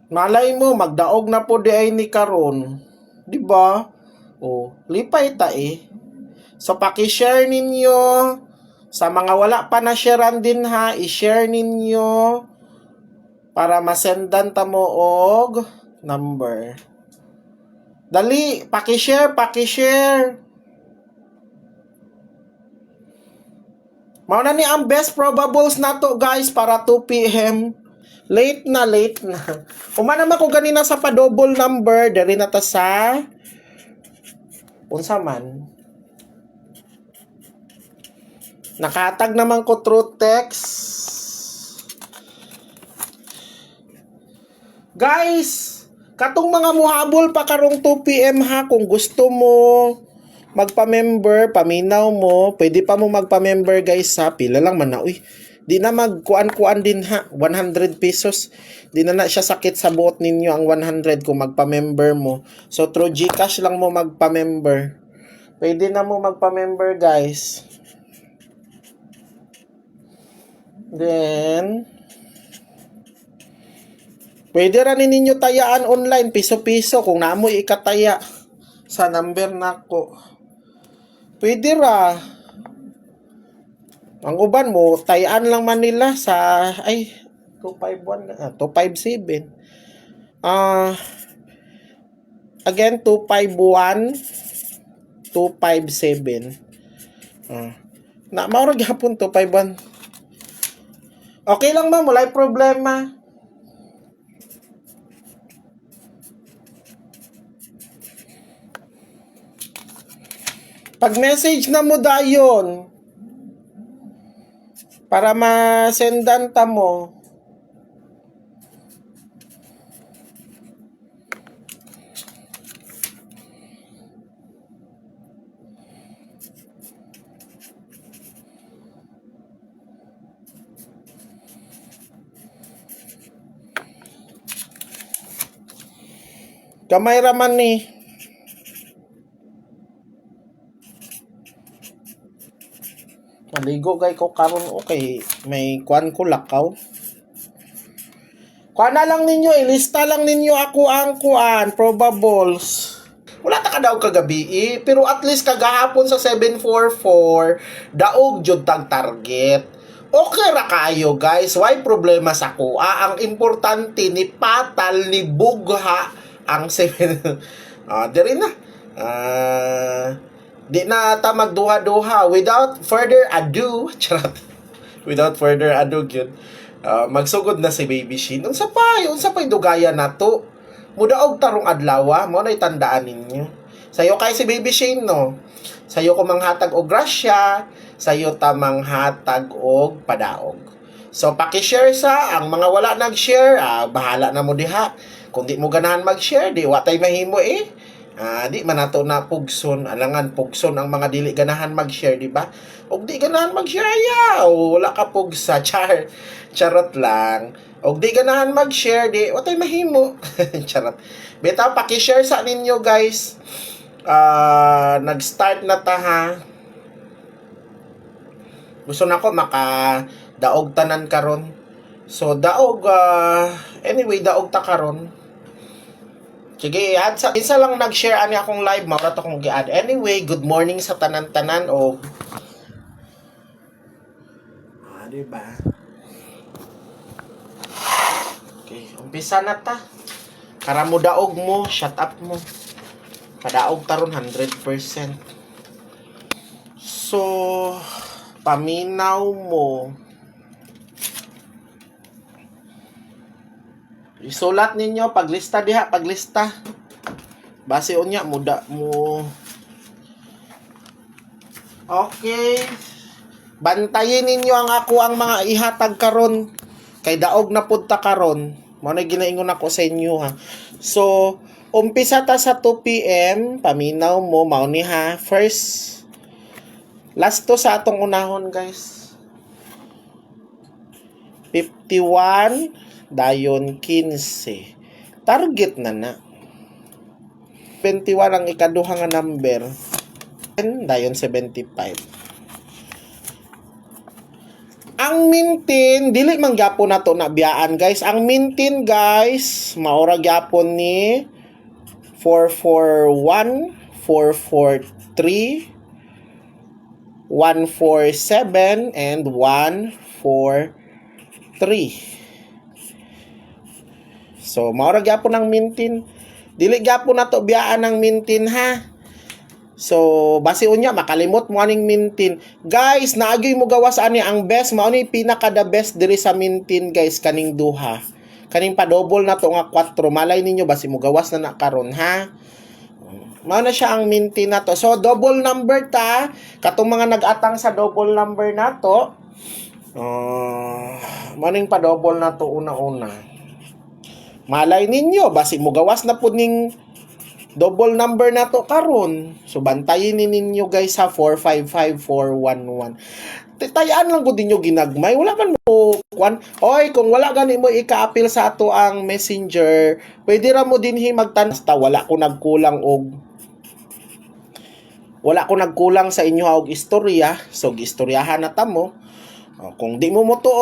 Malay mo magdaog na po di ay ni karon. Di ba? O, lipay ta eh. So paki-share ninyo sa mga wala pa na sharean din ha, i-share ninyo para masendan ta mo og number. Dali, paki-share, paki-share. Mao na ni ang best probables nato guys para 2 PM. Late na. Uma naman ko ganina sa pa-double number, dali na ta sa unsa man. Nakatag naman ko through text. Guys, katong mga muhabol pa karong 2 PM ha, kung gusto mo magpa-member, paminaw mo, pwede pa mo magpa-member guys ha, pila lang man na, uy. Di na magkuan-kuan din ha, 100 pesos. Di na siya sakit sa buot ninyo ang 100 kung magpa-member mo. So through GCash lang mo magpa-member. Pwede na mo magpa-member guys. Then, pwede rin ninyo tayaan online, piso-piso kung naamoy ikataya sa number nako. Pwede ra. Ang uban mo, tayaan lang man nila sa, 257. Again, 251, 257. Maurag hapon 251. Okay lang ba? Walay problema. Pag-message na mo dayon para ma-sendan ta mo. Kamay raman ni. Maligo gay ko karon okay. May kuan ko lakaw. Kuan na lang ninyo, ilista lang ninyo ako ang kuan, probables. Wala ta ka daw kagabi pero at least kagahapon sa 744, daog jud tag target. Okay ra kayo guys, why problema sa kuha? Ang importante ni patal ni bugha ang 7. Diri na. Di na ta magduha-duha. Without further ado, charot. Without further ado, yun. Magsugod na si Baby Shin. Unsa pa'y dugaya na to? Mudaog tarong adlaw, mo na itandaan ninyo. Sayo kay si Baby Shin, no? Sayo ko manghatag og grasya, sayo ta manghatag og padaog. So, paki-share sa ang mga wala nag-share, bahala na mo diha. Kung di mo ganahan mag-share, di watay mahimo eh. Di man nato na pugson, alangan pugson ang mga dili ganahan mag-share, di ba? Og di ganahan mag-share yaw, wala ka pugsa, charot lang. Og di ganahan mag-share, di watay mahimo. Charot. Bitaw paki-share sa ninyo guys. Nag-start na ta ha. Gusto na ko maka daog tanan karon. So daog anyway daog ta karon. Sige, i-add sa isa lang nag-share ani akong live, mawala to kong gi-add. Anyway, good morning sa tanan-tanan o diba? Okay, umpisa na ta. Kara mo daog mo, shut up mo. Padaog taron 100%. So, paminaw mo. Isulat ninyo paglista diha, paglista. Base unya muda mo. Okay. Bantayin ninyo ang ako ang mga ihatag karon. Kay daog na pud ta karon. Mo na ginaingon ako sa inyo ha. So, umpisa ta sa 2 PM, paminaw mo mao ni ha. First last to sa atong unahon guys. 51 dayon 15. Target na. 21 ang ikaduha nga number. Dayon 75. Ang mintin, dili man gyapon nato na biyaan guys. Ang mintin guys, maura gyapon ni 441, 443, 147, and 143. So, maura gyapon ang mintin. Dili gyapon nato biyaan ang mintin ha. So, base unya makalimot mo aning mintin. Guys, naagyoy mo gawas ani ang best, mao ni pinaka the best diri sa mintin guys kaning duha. Kaning pa-double na to nga 4. Malay ninyo base mo gawas na karon ha. Mao na siya ang mintin na to. So, double number ta. Katong mga nag-atang sa double number na to. Maning pa-double na to una-una. Malay ninyo base mo gawas na pud ning double number na to karon. So bantayin ninyo guys sa 455411. Tayaan lang ko dinyo ginagmay. Wala man mo kwan. Oy, kung wala gani mo ika-appeal sa ato ang messenger, pwede ra mo dinhi magtan basta wala ko nagkulang sa inyo og istorya. So gistoryahan na ta mo. Kung di mo motuo